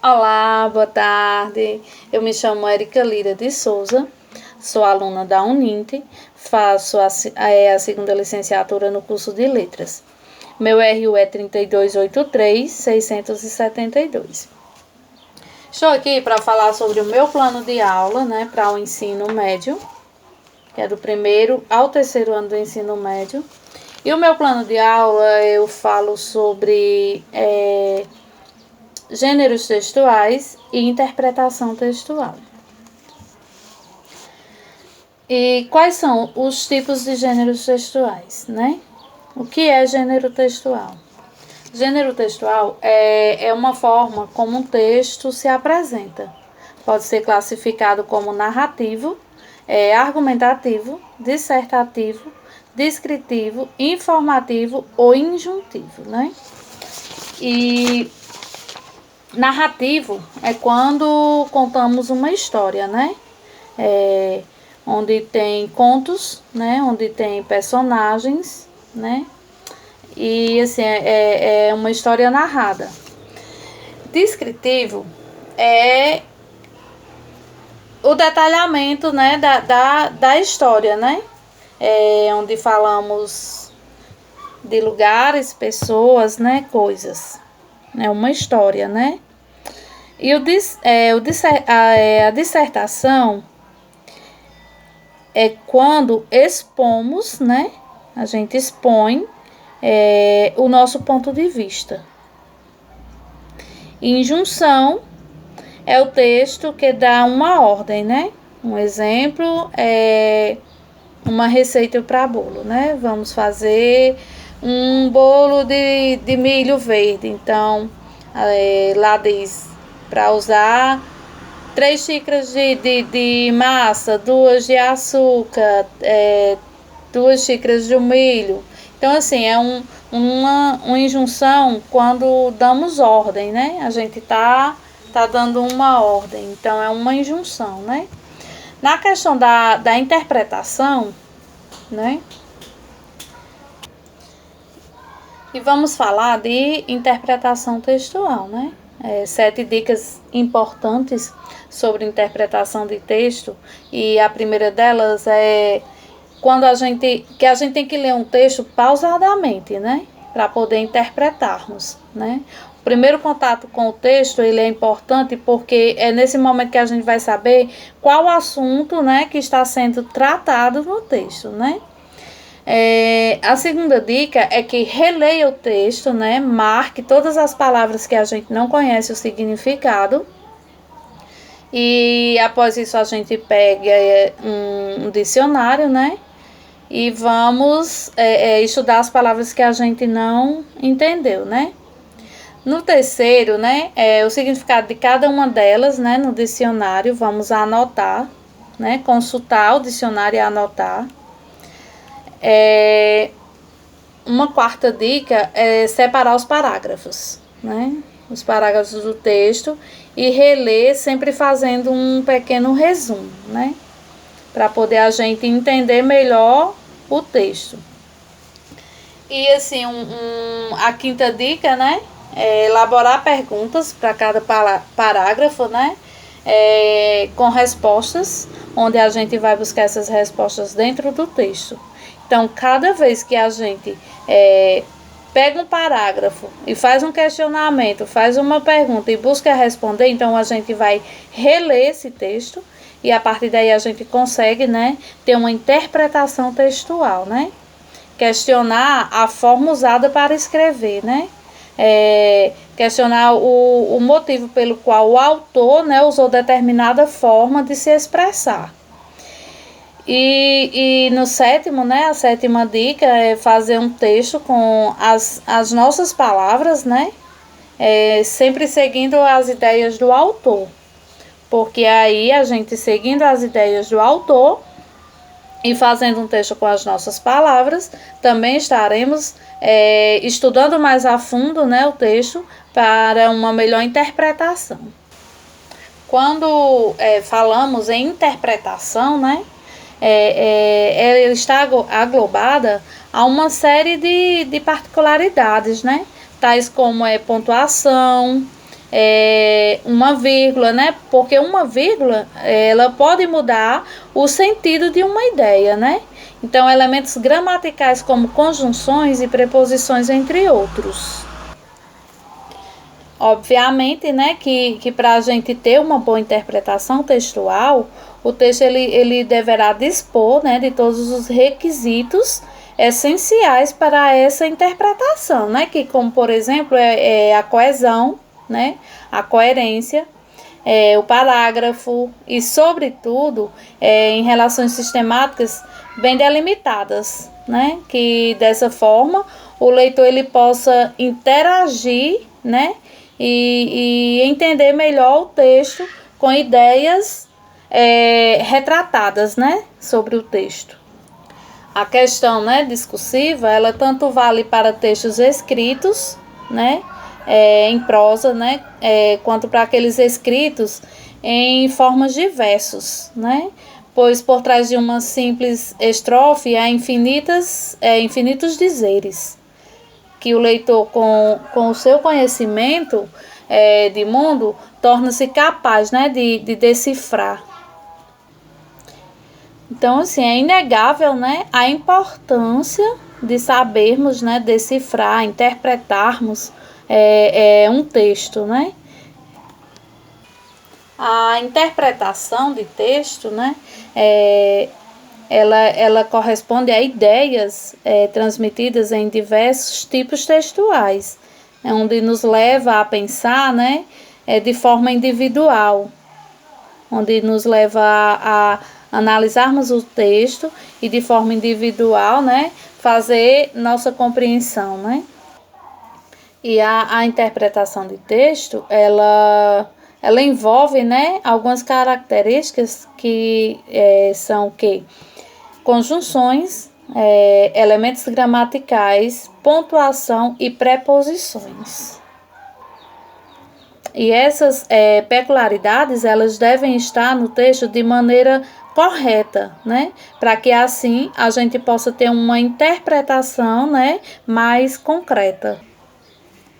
Olá, boa tarde. Eu me chamo Érica Lira de Souza, sou aluna da Uninte, faço a segunda licenciatura no curso de Letras. Meu RU é 3283672. Estou aqui para falar sobre o meu plano de aula, para o ensino médio, que é do primeiro ao terceiro ano do ensino médio. E o meu plano de aula eu falo sobre gêneros textuais e interpretação textual. E quais são os tipos de gêneros textuais, O que é gênero textual? Gênero textual é uma forma como um texto se apresenta. Pode ser classificado como narrativo, argumentativo, dissertativo, descritivo, informativo ou injuntivo, E narrativo é quando contamos uma história, onde tem contos, onde tem personagens, E assim, é uma história narrada. Descritivo é o detalhamento, da história, onde falamos de lugares, pessoas, coisas. É uma história, E a dissertação é quando expomos, A gente expõe o nosso ponto de vista. Injunção é o texto que dá uma ordem, Um exemplo é uma receita para bolo, Vamos fazer um bolo de milho verde. Então, lá diz para usar 3 xícaras de massa, 2 de açúcar, 2 xícaras de milho. Então, assim, é uma injunção quando damos ordem, A gente tá dando uma ordem. Então, é uma injunção, Na questão da interpretação, E vamos falar de interpretação textual, 7 dicas importantes sobre interpretação de texto. E a primeira delas é que a gente tem que ler um texto pausadamente, para poder interpretarmos, O primeiro contato com o texto, ele é importante porque é nesse momento que a gente vai saber qual assunto, que está sendo tratado no texto, A segunda dica é que releia o texto, Marque todas as palavras que a gente não conhece o significado. E após isso a gente pega um dicionário, E vamos estudar as palavras que a gente não entendeu, No terceiro, o significado de cada uma delas, no dicionário, vamos anotar, consultar o dicionário e anotar. Uma quarta dica é separar os parágrafos, Os parágrafos do texto e reler, sempre fazendo um pequeno resumo, Para poder a gente entender melhor o texto. E assim, a quinta dica, é elaborar perguntas para cada parágrafo, com respostas, onde a gente vai buscar essas respostas dentro do texto. Então, cada vez que a gente pega um parágrafo e faz um questionamento, faz uma pergunta e busca responder, então a gente vai reler esse texto e a partir daí a gente consegue, ter uma interpretação textual, Questionar a forma usada para escrever, Questionar o motivo pelo qual o autor, usou determinada forma de se expressar. E no sétimo, a sétima dica é fazer um texto com as nossas palavras, sempre seguindo as ideias do autor. Porque aí a gente seguindo as ideias do autor e fazendo um texto com as nossas palavras, também estaremos estudando mais a fundo, o texto para uma melhor interpretação. Quando falamos em interpretação, ela está aglobada a uma série de particularidades, tais como pontuação, uma vírgula, né? Porque uma vírgula, ela pode mudar o sentido de uma ideia, né? Então, elementos gramaticais como conjunções e preposições, entre outros. Obviamente, né, que para a gente ter uma boa interpretação textual, o texto ele deverá dispor, né, de todos os requisitos essenciais para essa interpretação, né, que como, por exemplo, a coesão, né, a coerência, o parágrafo e, sobretudo, em relações sistemáticas bem delimitadas, né, que dessa forma o leitor ele possa interagir, né, e entender melhor o texto com ideias retratadas, né, sobre o texto. A questão, né, discursiva, ela tanto vale para textos escritos, né, em prosa, né, quanto para aqueles escritos em formas de versos, né, pois por trás de uma simples estrofe há infinitos dizeres, que o leitor, com o seu conhecimento de mundo, torna-se capaz, né, de decifrar. Então, assim, é inegável, né, a importância de sabermos, né, decifrar, interpretarmos um texto, né. A interpretação de texto, né, ela corresponde a ideias transmitidas em diversos tipos textuais, onde nos leva a pensar, né, de forma individual, onde nos leva a analisarmos o texto e de forma individual, né, fazer nossa compreensão, né. E a interpretação de texto, ela envolve, né, algumas características que são o quê? Conjunções, elementos gramaticais, pontuação e preposições. E essas peculiaridades, elas devem estar no texto de maneira correta, né? Para que assim a gente possa ter uma interpretação, né, mais concreta.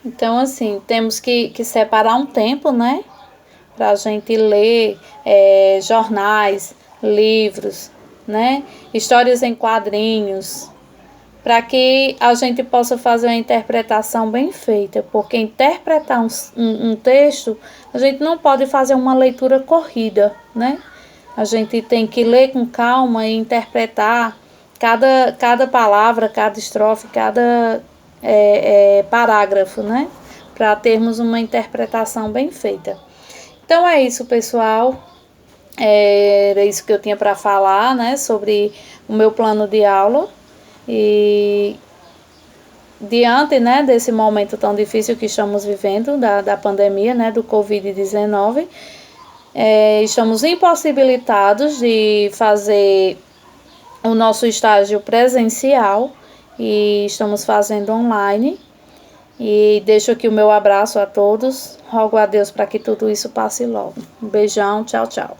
Então, assim, temos que separar um tempo, né, para a gente ler jornais, livros, né, histórias em quadrinhos, para que a gente possa fazer uma interpretação bem feita, porque interpretar um texto, a gente não pode fazer uma leitura corrida, né? A gente tem que ler com calma e interpretar cada palavra, cada estrofe, cada parágrafo, né? Para termos uma interpretação bem feita. Então é isso, pessoal. Era isso que eu tinha para falar, né? Sobre o meu plano de aula. E diante, né, desse momento tão difícil que estamos vivendo, da pandemia, né, do Covid-19, estamos impossibilitados de fazer o nosso estágio presencial e estamos fazendo online. E deixo aqui o meu abraço a todos. Rogo a Deus para que tudo isso passe logo. Um beijão, tchau, tchau.